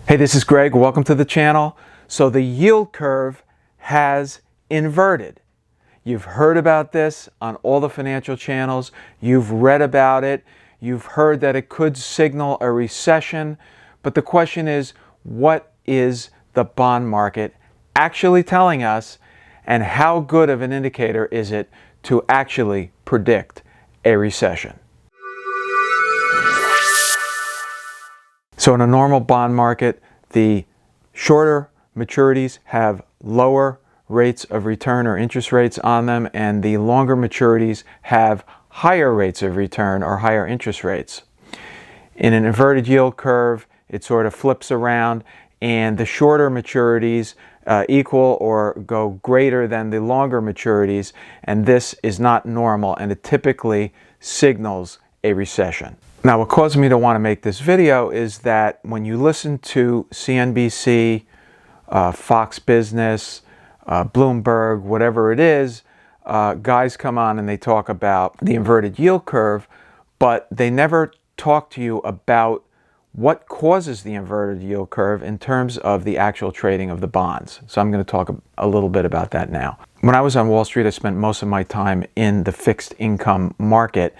Hey, this is Greg. Welcome to the channel. So the yield curve has inverted. You've heard about this on all the financial channels. You've read about it. You've heard that it could signal a recession. But the question is, what is the bond market actually telling us, and how good of an indicator is it to actually predict a recession? So in a normal bond market, the shorter maturities have lower rates of return or interest rates on them, and the longer maturities have higher rates of return or higher interest rates. In an inverted yield curve, it sort of flips around, and the shorter maturities equal or go greater than the longer maturities, and this is not normal, and it typically signals a recession. Now, what caused me to want to make this video is that when you listen to CNBC, Fox Business, Bloomberg, whatever it is, guys come on and they talk about the inverted yield curve, but they never talk to you about what causes the inverted yield curve in terms of the actual trading of the bonds. So I'm going to talk a little bit about that now. When I was on Wall Street, I spent most of my time in the fixed income market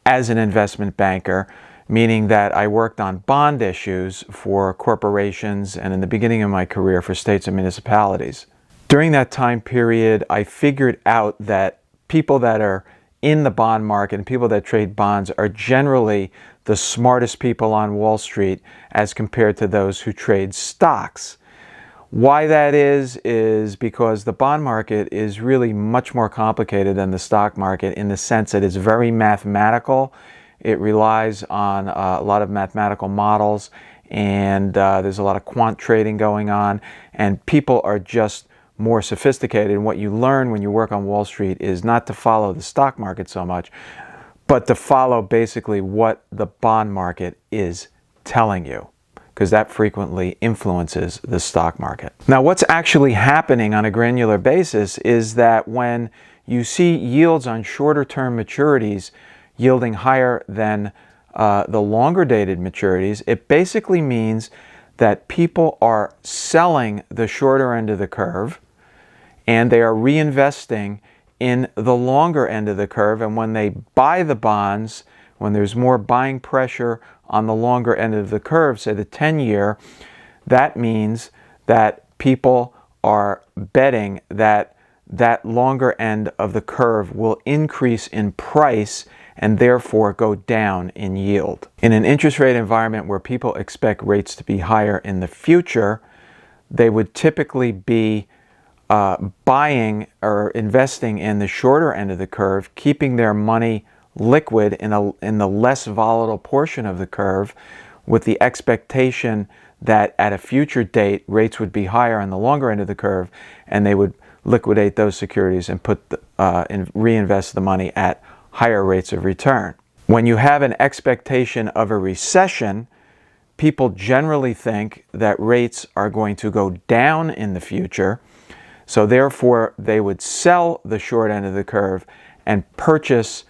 as an investment banker, meaning that I worked on bond issues for corporations and in the beginning of my career for states and municipalities. During that time period, I figured out that people that are in the bond market and people that trade bonds are generally the smartest people on Wall Street as compared to those who trade stocks. Why that is because the bond market is really much more complicated than the stock market in the sense that it's very mathematical. It relies on a lot of mathematical models, and there's a lot of quant trading going on, and people are just more sophisticated. And what you learn when you work on Wall Street is not to follow the stock market so much, but to follow basically what the bond market is telling you, because that frequently influences the stock market. Now, what's actually happening on a granular basis is that when you see yields on shorter term maturities yielding higher than the longer dated maturities, it basically means that people are selling the shorter end of the curve and they are reinvesting in the longer end of the curve. And when they buy the bonds, when there's more buying pressure on the longer end of the curve, say the 10-year, that means that people are betting that that longer end of the curve will increase in price and therefore go down in yield. In an interest rate environment where people expect rates to be higher in the future, they would typically be buying or investing in the shorter end of the curve, keeping their money liquid in the less volatile portion of the curve, with the expectation that at a future date rates would be higher on the longer end of the curve, and they would liquidate those securities and and reinvest the money at higher rates of return. When you have an expectation of a recession, people generally think that rates are going to go down in the future, so therefore they would sell the short end of the curve and purchase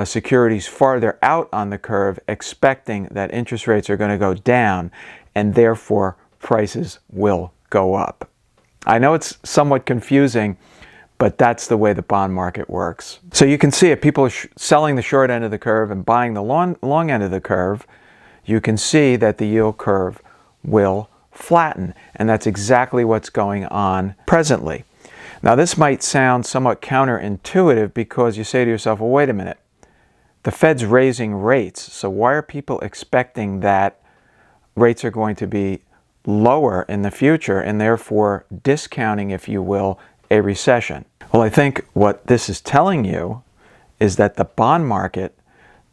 securities farther out on the curve, expecting that interest rates are going to go down and therefore prices will go up. I know it's somewhat confusing, but that's the way the bond market works. So you can see if people are selling the short end of the curve and buying the long end of the curve, you can see that the yield curve will flatten, and that's exactly what's going on presently. Now, this might sound somewhat counterintuitive because you say to yourself, well, wait a minute. The Fed's raising rates, so why are people expecting that rates are going to be lower in the future and therefore discounting, if you will, a recession? Well, I think what this is telling you is that the bond market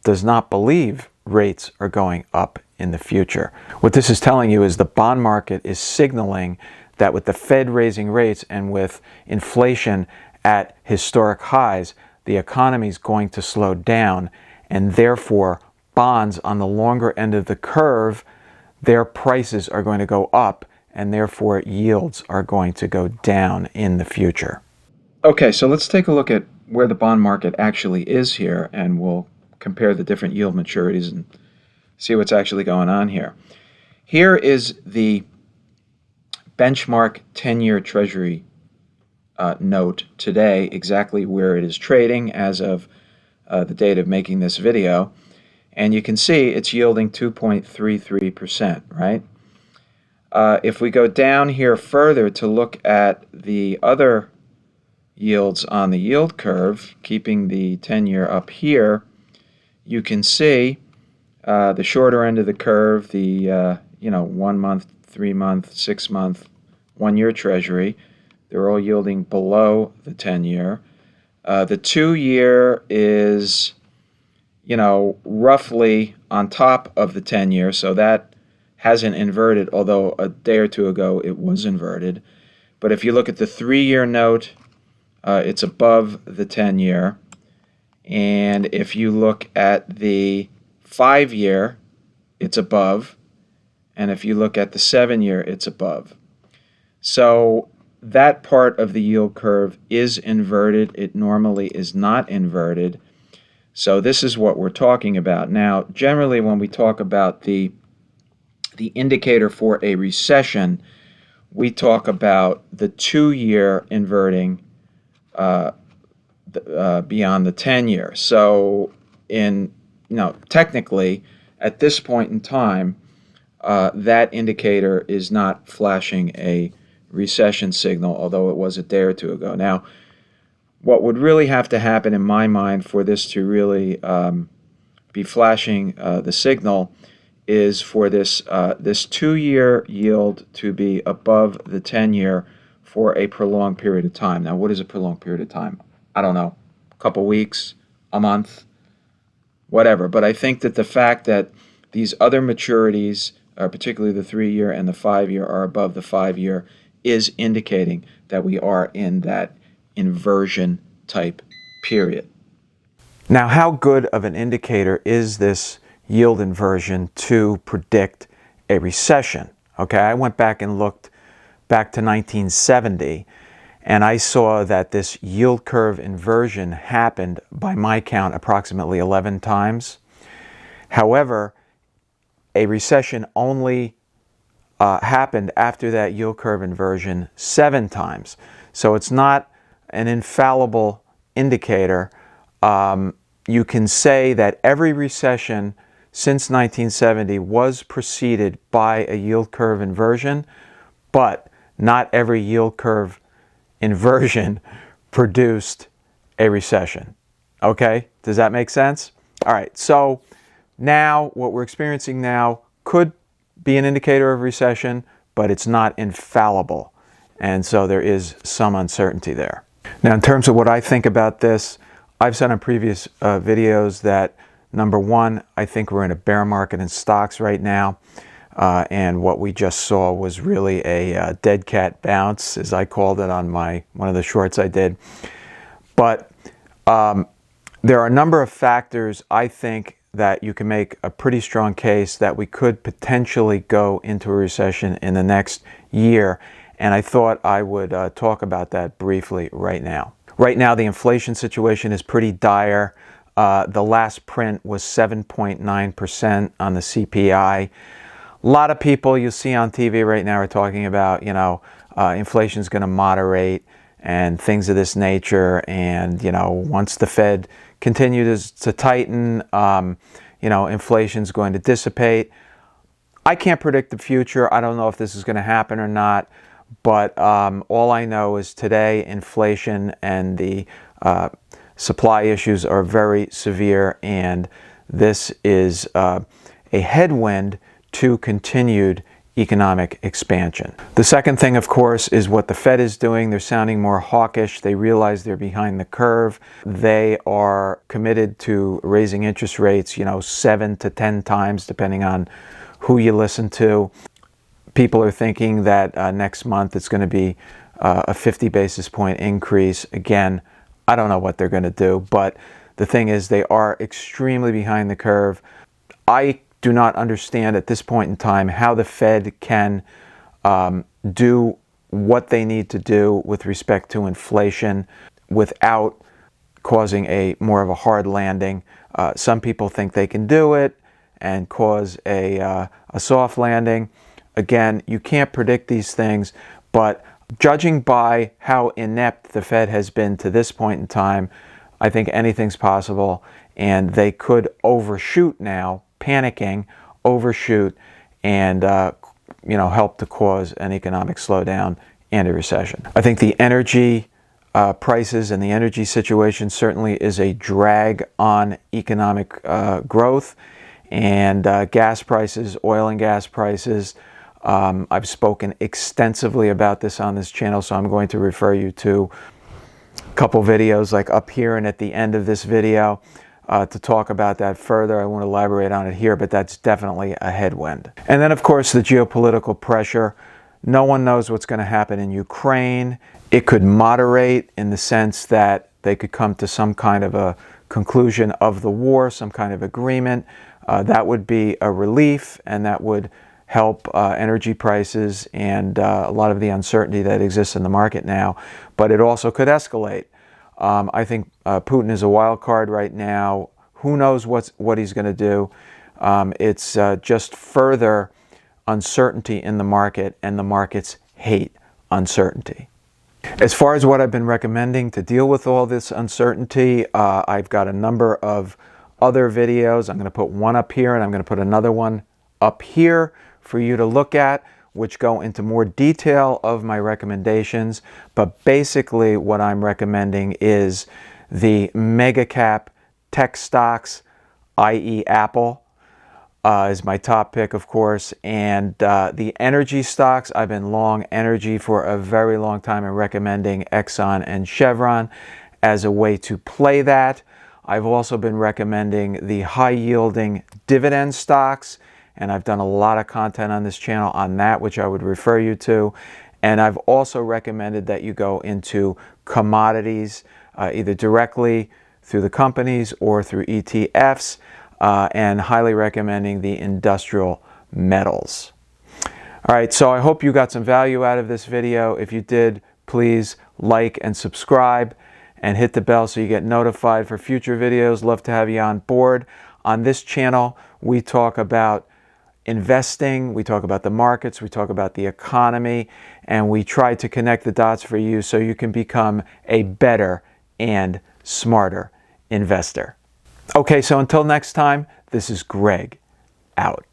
does not believe rates are going up in the future. What this is telling you is the bond market is signaling that with the Fed raising rates and with inflation at historic highs, the economy is going to slow down, and therefore bonds on the longer end of the curve, their prices are going to go up, and therefore yields are going to go down in the future. Okay, so let's take a look at where the bond market actually is here, and we'll compare the different yield maturities and see what's actually going on here. Here is the benchmark 10-year Treasury note today, exactly where it is trading as of the date of making this video. And you can see it's yielding 2.33%, right? If we go down here further to look at the other yields on the yield curve, keeping the 10-year up here, you can see the shorter end of the curve, the 1 month, 3 month, 6 month, 1-year Treasury, they're all yielding below the 10-year. The 2-year is, roughly on top of the 10-year, so that hasn't inverted, although a day or two ago it was inverted. But if you look at the 3-year note, it's above the 10-year. And if you look at the 5-year, it's above. And if you look at the 7-year, it's above. So that part of the yield curve is inverted. It normally is not inverted. So this is what we're talking about. Now, generally when we talk about the indicator for a recession, we talk about the 2-year inverting beyond the 10-year. So technically, at this point in time, that indicator is not flashing a recession signal, although it was a day or two ago. Now, what would really have to happen in my mind for this to really be flashing the signal is for this 2-year yield to be above the 10-year for a prolonged period of time. Now, what is a prolonged period of time? I don't know, a couple weeks, a month, whatever. But I think that the fact that these other maturities, particularly the 3-year and the 5-year, are above the 5-year is indicating that we are in that inversion type period. Now, how good of an indicator is this yield inversion to predict a recession? Okay, I went back and looked back to 1970, and I saw that this yield curve inversion happened, by my count, approximately 11 times. However, a recession only happened after that yield curve inversion 7 times. So it's not an infallible indicator. You can say that every recession since 1970 was preceded by a yield curve inversion, but not every yield curve inversion produced a recession. Okay, does that make sense? All right, so now what we're experiencing now could be an indicator of recession, but it's not infallible. And so there is some uncertainty there. Now, in terms of what I think about this, I've said on previous videos that, number one, I think we're in a bear market in stocks right now. And what we just saw was really a dead cat bounce, as I called it on one of the shorts I did. But there are a number of factors, I think, that you can make a pretty strong case that we could potentially go into a recession in the next year. And I thought I would talk about that briefly right now. Right now, the inflation situation is pretty dire. The last print was 7.9% on the CPI. A lot of people you see on TV right now are talking about, inflation is going to moderate and things of this nature. And, once the Fed continues to tighten, inflation is going to dissipate. I can't predict the future. I don't know if this is going to happen or not. But all I know is today inflation and the supply issues are very severe, and this is a headwind to continued economic expansion. The second thing, of course, is what the Fed is doing. They're sounding more hawkish. They realize they're behind the curve. They are committed to raising interest rates, 7 to 10 times, depending on who you listen to. People are thinking that next month it's going to be a 50 basis point increase. Again, I don't know what they're going to do, but the thing is they are extremely behind the curve. I do not understand at this point in time how the Fed can do what they need to do with respect to inflation without causing more of a hard landing. Some people think they can do it, and cause a soft landing. Again, you can't predict these things, but judging by how inept the Fed has been to this point in time, I think anything's possible, and they could overshoot now, panicking, overshoot, and help to cause an economic slowdown and a recession. I think the energy prices and the energy situation certainly is a drag on economic growth, and gas prices, oil and gas prices. I've spoken extensively about this on this channel, so I'm going to refer you to a couple videos like up here and at the end of this video to talk about that further. I won't elaborate on it here, but that's definitely a headwind. And then, of course, the geopolitical pressure. No one knows what's going to happen in Ukraine. It could moderate in the sense that they could come to some kind of a conclusion of the war, some kind of agreement. That would be a relief, and that would help energy prices and a lot of the uncertainty that exists in the market now. But it also could escalate. I think Putin is a wild card right now. Who knows what he's going to do? It's just further uncertainty in the market, and the markets hate uncertainty. As far as what I've been recommending to deal with all this uncertainty, I've got a number of other videos. I'm going to put one up here, and I'm going to put another one up here for you to look at, which go into more detail of my recommendations. But basically what I'm recommending is the mega cap tech stocks, i.e. Apple, is my top pick, of course. And the energy stocks, I've been long energy for a very long time and recommending Exxon and Chevron as a way to play that. I've also been recommending the high-yielding dividend stocks, and I've done a lot of content on this channel on that, which I would refer you to. And I've also recommended that you go into commodities, either directly through the companies or through ETFs, and highly recommending the industrial metals. All right, so I hope you got some value out of this video. If you did, please like and subscribe and hit the bell so you get notified for future videos. Love to have you on board. On this channel, we talk about investing, we talk about the markets, we talk about the economy, and we try to connect the dots for you so you can become a better and smarter investor. Okay, so until next time, this is Greg, out.